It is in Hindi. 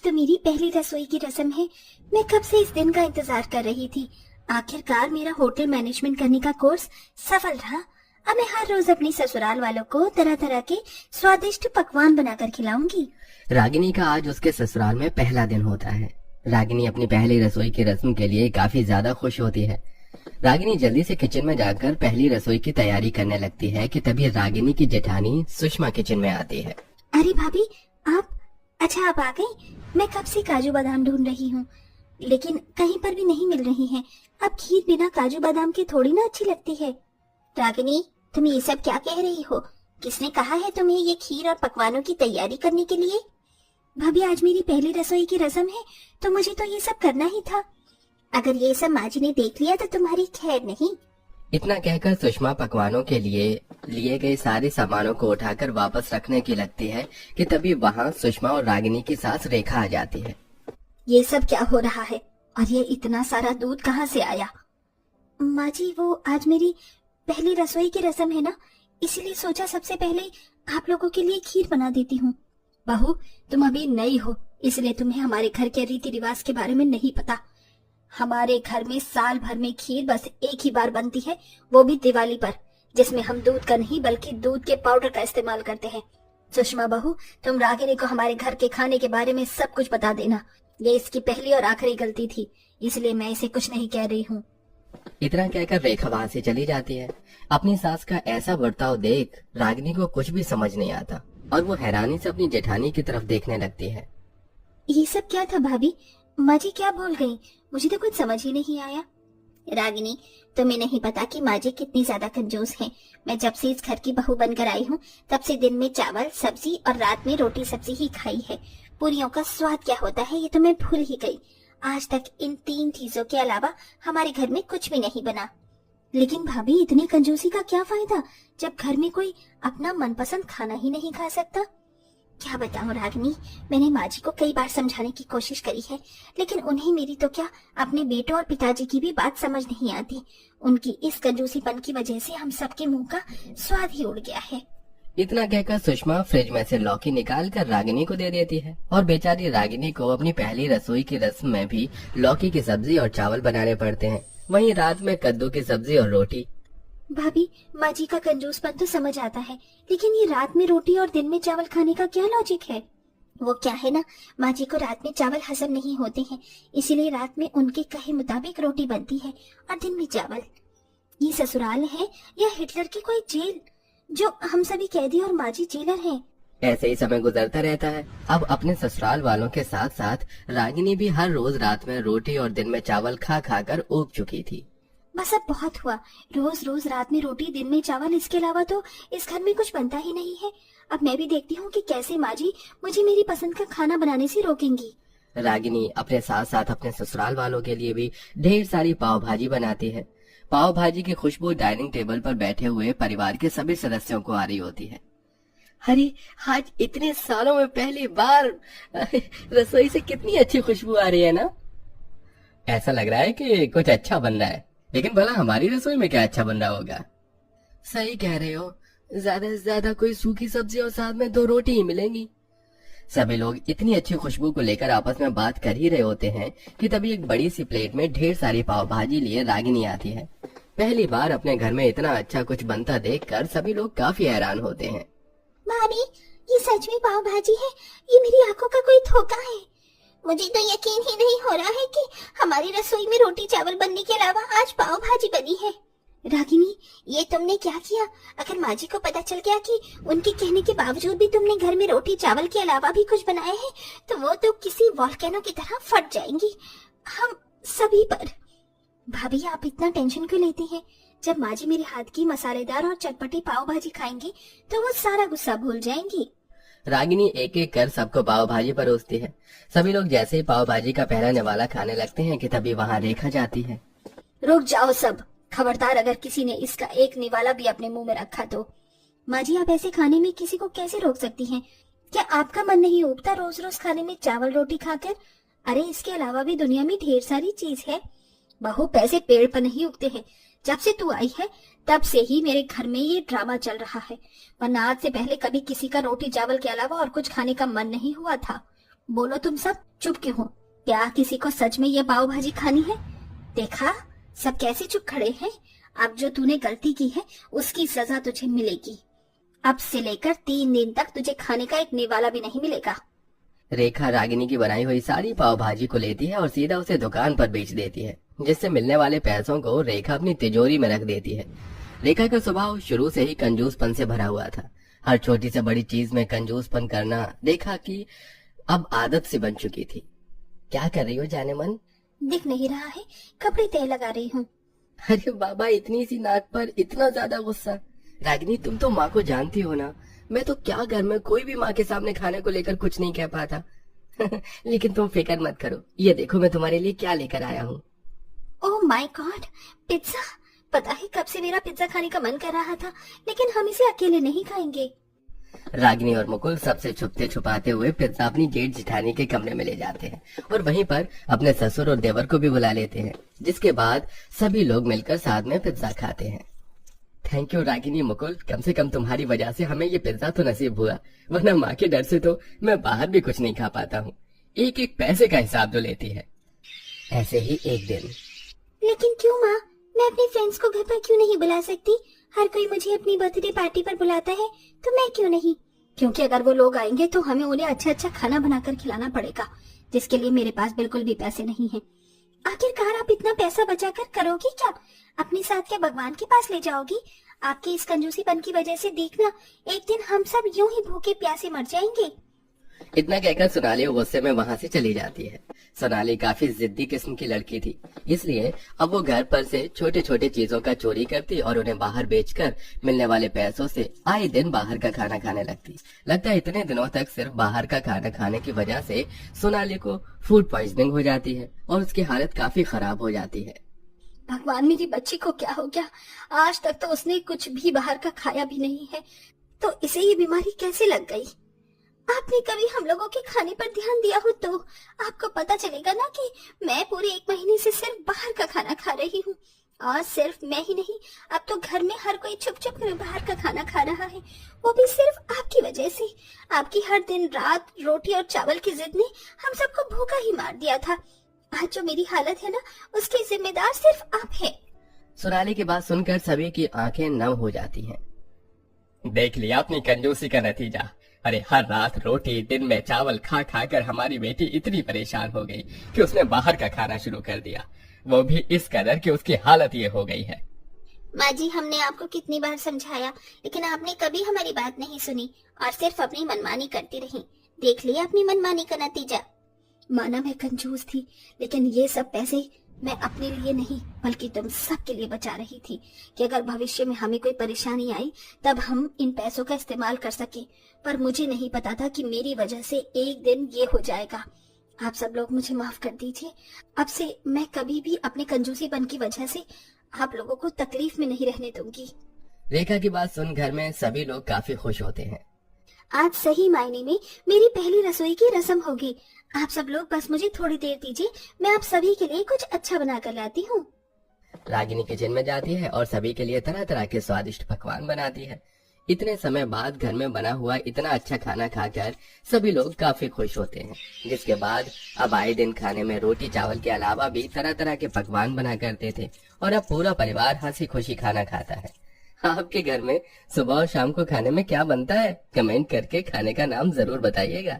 तो मेरी पहली रसोई की रस्म है। मैं कब से इस दिन का इंतजार कर रही थी। आखिरकार मेरा होटल मैनेजमेंट करने का कोर्स सफल रहा। अब मैं हर रोज अपनी ससुराल वालों को तरह तरह के स्वादिष्ट पकवान बनाकर खिलाऊंगी। रागिनी का आज उसके ससुराल में पहला दिन होता है। रागिनी अपनी पहली रसोई की रस्म के लिए काफी ज्यादा खुश होती है। रागिनी जल्दी से किचन में जाकर पहली रसोई की तैयारी करने लगती है कि तभी रागिनी की जेठानी सुषमा किचन में आती है। अरे भाभी, आप आ गई। मैं कब से काजू बादाम ढूंढ रही हूँ, लेकिन कहीं पर भी नहीं मिल रही हैं। अब खीर बिना काजू बादाम के थोड़ी ना अच्छी लगती है। रागिनी, तुम ये सब क्या कह रही हो? किसने कहा है तुम्हें ये खीर और पकवानों की तैयारी करने के लिए? भाभी, आज मेरी पहली रसोई की रस्म है, तो मुझे तो ये सब करना ही था। अगर ये सब माँ जी ने देख लिया तो तुम्हारी खैर नहीं। इतना कहकर सुषमा पकवानों के लिए गए सारे सामानों को उठाकर वापस रखने की लगती है कि तभी वहाँ सुषमा और रागिनी की सास रेखा आ जाती है। ये सब क्या हो रहा है और ये इतना सारा दूध कहाँ से आया? माँ जी, वो आज मेरी पहली रसोई की रस्म है ना, इसीलिए सोचा सबसे पहले आप लोगों के लिए खीर बना देती हूँ। बहू, तुम अभी नई हो, इसलिए तुम्हें हमारे घर के रीति रिवाज के बारे में नहीं पता। हमारे घर में साल भर में खीर बस एक ही बार बनती है, वो भी दिवाली पर, जिसमें हम दूध का नहीं बल्कि दूध के पाउडर का इस्तेमाल करते हैं। सुषमा बहू, तुम रागिनी को हमारे घर के खाने के बारे में सब कुछ बता देना। ये इसकी पहली और आखिरी गलती थी, इसलिए मैं इसे कुछ नहीं कह रही हूँ। इतना कहकर रेखा वहाँ से चली जाती है। अपनी सास का ऐसा बर्ताव देख रागिनी को कुछ भी समझ नहीं आता और वो हैरानी से अपनी जेठानी की तरफ देखने लगती है। ये सब क्या था भाभी? माँ जी क्या बोल गई? मुझे तो कुछ समझ ही नहीं आया। रागिनी, तुम्हें नहीं पता कि माँ जी कितनी ज्यादा कंजूस हैं। मैं जब से इस घर की बहू बनकर आई हूँ, तब से दिन में चावल सब्जी और रात में रोटी सब्जी ही खाई है। पूरियों का स्वाद क्या होता है ये तो मैं भूल ही गई। आज तक इन 3 चीजों के अलावा हमारे घर में कुछ भी नहीं बना। लेकिन भाभी, इतनी कंजूसी का क्या फायदा जब घर में कोई अपना मनपसंद खाना ही नहीं खा सकता? क्या बताऊं रागिनी, मैंने माँ जी को कई बार समझाने की कोशिश करी है, लेकिन उन्हें मेरी तो क्या, अपने बेटों और पिताजी की भी बात समझ नहीं आती। उनकी इस कंजूसीपन की वजह से हम सबके मुंह का स्वाद ही उड़ गया है। इतना कहकर सुषमा फ्रिज में से लौकी निकाल कर रागिनी को दे देती है और बेचारी रागिनी को अपनी पहली रसोई की रस्म में भी लौकी की सब्जी और चावल बनाने पड़ते हैं, वहीं रात में कद्दू की सब्जी और रोटी। भाभी, माँ जी का कंजूसपन तो समझ आता है, लेकिन ये रात में रोटी और दिन में चावल खाने का क्या लॉजिक है? वो क्या है ना, माँ जी को रात में चावल हजम नहीं होते हैं, इसीलिए रात में उनके कहे मुताबिक रोटी बनती है और दिन में चावल। ये ससुराल है या हिटलर की कोई जेल, जो हम सभी कैदी और माँ जी जेलर हैं? ऐसे ही समय गुजरता रहता है। अब अपने ससुराल वालों के साथ साथ रागिनी भी हर रोज रात में रोटी और दिन में चावल खा खा कर ऊब चुकी थी। बस अब बहुत हुआ। रोज रोज रात में रोटी दिन में चावल, इसके अलावा तो इस घर में कुछ बनता ही नहीं है। अब मैं भी देखती हूँ कि कैसे माँ जी मुझे मेरी पसंद का खाना बनाने से रोकेंगी। रागिनी अपने साथ साथ अपने ससुराल वालों के लिए भी ढेर सारी पाव भाजी बनाती है। पाव भाजी की खुशबू डाइनिंग टेबल पर बैठे हुए परिवार के सभी सदस्यों को आ रही होती है। अरे, आज इतने सालों में पहली बार रसोई से कितनी अच्छी खुशबू आ रही है ना। ऐसा लग रहा है कि कुछ अच्छा बन रहा है, लेकिन भला हमारी रसोई में क्या अच्छा बन रहा होगा? सही कह रहे हो, ज्यादा से ज्यादा कोई सूखी सब्जी और साथ में 2 रोटी ही मिलेंगी। सभी लोग इतनी अच्छी खुशबू को लेकर आपस में बात कर ही रहे होते हैं कि तभी एक बड़ी सी प्लेट में ढेर सारी पाव भाजी लिए रागिनी आती है। पहली बार अपने घर में इतना अच्छा कुछ बनता देखकर सभी लोग काफी हैरान होते हैं। भाभी, ये सच में पाव भाजी है? ये मेरी आंखों का कोई धोखा है? मुझे तो यकीन ही नहीं हो रहा है कि हमारी रसोई में रोटी चावल बनने के अलावा आज पाव भाजी बनी है। रागिनी, ये तुमने क्या किया? अगर माँ जी को पता चल गया कि उनके कहने के बावजूद भी तुमने घर में रोटी चावल के अलावा भी कुछ बनाया है, तो वो तो किसी वॉल्केनो की तरह फट जाएंगी, हम सभी पर। भाभी, आप इतना टेंशन क्यों लेती हैं? जब माँ जी मेरे हाथ की मसालेदार और चटपटी पाव भाजी खाएंगी तो वो सारा गुस्सा भूल जाएंगी। रागिनी एक एक कर सबको पाव भाजी परोसती है। सभी लोग जैसे ही पाव भाजी का पहला निवाला खाने लगते हैं कि तभी वहाँ रेखा जाती है। रुक जाओ सब, खबरदार अगर किसी ने इसका एक निवाला भी अपने मुंह में रखा तो। माँ जी, आप ऐसे खाने में किसी को कैसे रोक सकती हैं? क्या आपका मन नहीं उबता रोज रोज खाने में चावल रोटी खाकर? अरे, इसके अलावा भी दुनिया में ढेर सारी चीज है। बहू, पैसे पेड़ पर नहीं उगते हैं। जब से तू आई है तब से ही मेरे घर में ये ड्रामा चल रहा है, वरना आज से पहले कभी किसी का रोटी चावल के अलावा और कुछ खाने का मन नहीं हुआ था। बोलो तुम सब चुप क्यों हो? क्या किसी को सच में ये पाव भाजी खानी है? देखा सब कैसे चुप खड़े हैं। अब जो तूने गलती की है उसकी सजा तुझे मिलेगी। अब से लेकर 3 दिन तक तुझे खाने का एक निवाला भी नहीं मिलेगा। रेखा रागिनी की बनाई हुई सारी पाव भाजी को लेती है और सीधा उसे दुकान पर बेच देती है, जिससे मिलने वाले पैसों को रेखा अपनी तिजोरी में रख देती है। रेखा का स्वभाव शुरू से ही कंजूसपन से भरा हुआ था। हर छोटी से बड़ी चीज में कंजूसपन करना रेखा की अब आदत सी बन चुकी थी। क्या कर रही हो जाने मन? दिख नहीं रहा है, कपड़े तय लगा रही हूँ। अरे बाबा, इतनी सी नाक पर इतना ज्यादा गुस्सा? रागिनी, तुम तो माँ को जानती हो ना। मैं तो क्या घर में कोई भी माँ के सामने खाने को लेकर कुछ नहीं कह पाता। लेकिन तुम फिक्र मत करो, ये देखो मैं तुम्हारे लिए क्या लेकर आया हूँ। Oh my God, pizza! पता है कब से मेरा पिज्जा खाने का मन कर रहा था, लेकिन हम इसे अकेले नहीं खाएंगे। रागिनी और मुकुल सबसे छुपते छुपाते हुए पिज्जा अपनी जेठ जिठानी के कमरे में ले जाते हैं और वहीं पर अपने ससुर और देवर को भी बुला लेते हैं, जिसके बाद सभी लोग मिलकर साथ में पिज्जा खाते हैं। थैंक यू रागिनी, मुकुल, कम से कम तुम्हारी वजह से हमें ये पिज्जा तो नसीब हुआ, वरना माँ के डर से तो मैं बाहर भी कुछ नहीं खा पाता हूँ। एक एक पैसे का हिसाब जो लेती है। ऐसे ही एक दिन। लेकिन क्यों माँ, मैं अपने फ्रेंड्स को घर पर क्यों नहीं बुला सकती? हर कोई मुझे अपनी बर्थडे पार्टी पर बुलाता है, तो मैं क्यों नहीं? क्योंकि अगर वो लोग आएंगे तो हमें उन्हें अच्छा अच्छा खाना बनाकर खिलाना पड़ेगा, जिसके लिए मेरे पास बिल्कुल भी पैसे नहीं हैं। आखिरकार आप इतना पैसा बचाकर करोगी क्या? अपने साथ क्या भगवान के पास ले जाओगी? आपकी इस कंजूसीपन की वजह से देखना, एक दिन हम सब यूं ही भूखे प्यासे मर जाएंगे। इतना कहकर सोनाली गुस्से में वहाँ से चली जाती है। सोनाली काफी जिद्दी किस्म की लड़की थी, इसलिए अब वो घर पर से छोटे छोटे चीजों का चोरी करती और उन्हें बाहर बेचकर मिलने वाले पैसों से आए दिन बाहर का खाना खाने लगती। लगता है इतने दिनों तक सिर्फ बाहर का खाना खाने की वजह से सोनाली को फूड पॉइजनिंग हो जाती है और उसकी हालत काफी खराब हो जाती है। भगवान, मेरी बच्ची को क्या हो गया? आज तक तो उसने कुछ भी बाहर का खाया भी नहीं है, तो इसे ये बीमारी कैसे लग गई? आपने कभी हम लोगों के खाने पर ध्यान दिया हो तो आपको पता चलेगा ना कि मैं पूरे 1 महीने से सिर्फ बाहर का खाना खा रही हूँ। और सिर्फ मैं ही नहीं, अब तो घर में हर कोई छुप छुप कर बाहर का खाना खा रहा है, वो भी सिर्फ आपकी वजह से। आपकी हर दिन रात रोटी और चावल की जिद ने हम सबको भूखा ही मार दिया था। आज जो मेरी हालत है ना, उसकी जिम्मेदार सिर्फ आप है। सोनाली की बात सुनकर सभी की आंखें नम हो जाती हैं। देख लिया अपनी कंजूसी का नतीजा। अरे हर रात रोटी, दिन में चावल खा खा कर हमारी बेटी इतनी परेशान हो गई कि उसने बाहर का खाना शुरू कर दिया, वो भी इस कदर कि उसकी हालत ये हो गई है। माँ जी, हमने आपको कितनी बार समझाया, लेकिन आपने कभी हमारी बात नहीं सुनी और सिर्फ अपनी मनमानी करती रही। देख लिया अपनी मनमानी का नतीजा। माना मैं कंजूस थी, लेकिन ये सब पैसे मैं अपने लिए नहीं बल्कि तुम सबके लिए बचा रही थी कि अगर भविष्य में हमें कोई परेशानी आई तब हम इन पैसों का इस्तेमाल कर सके। पर मुझे नहीं पता था कि मेरी वजह से एक दिन ये हो जाएगा। आप सब लोग मुझे माफ कर दीजिए। अब से मैं कभी भी अपने कंजूसीपन की वजह से आप लोगों को तकलीफ में नहीं रहने दूंगी। रेखा की बात सुन घर में सभी लोग काफी खुश होते हैं। आज सही मायने में मेरी पहली रसोई की रस्म होगी। आप सब लोग बस मुझे थोड़ी देर दीजिए, मैं आप सभी के लिए कुछ अच्छा बना कर लाती हूँ। रागिनी किचन में जाती है और सभी के लिए तरह तरह के स्वादिष्ट पकवान बनाती है। इतने समय बाद घर में बना हुआ इतना अच्छा खाना खाकर सभी लोग काफी खुश होते हैं, जिसके बाद अब आए दिन खाने में रोटी चावल के अलावा भी तरह तरह के पकवान बना करते थे और अब पूरा परिवार हंसी खुशी खाना खाता है। आपके घर में सुबह और शाम को खाने में क्या बनता है? कमेंट करके खाने का नाम जरूर बताइएगा।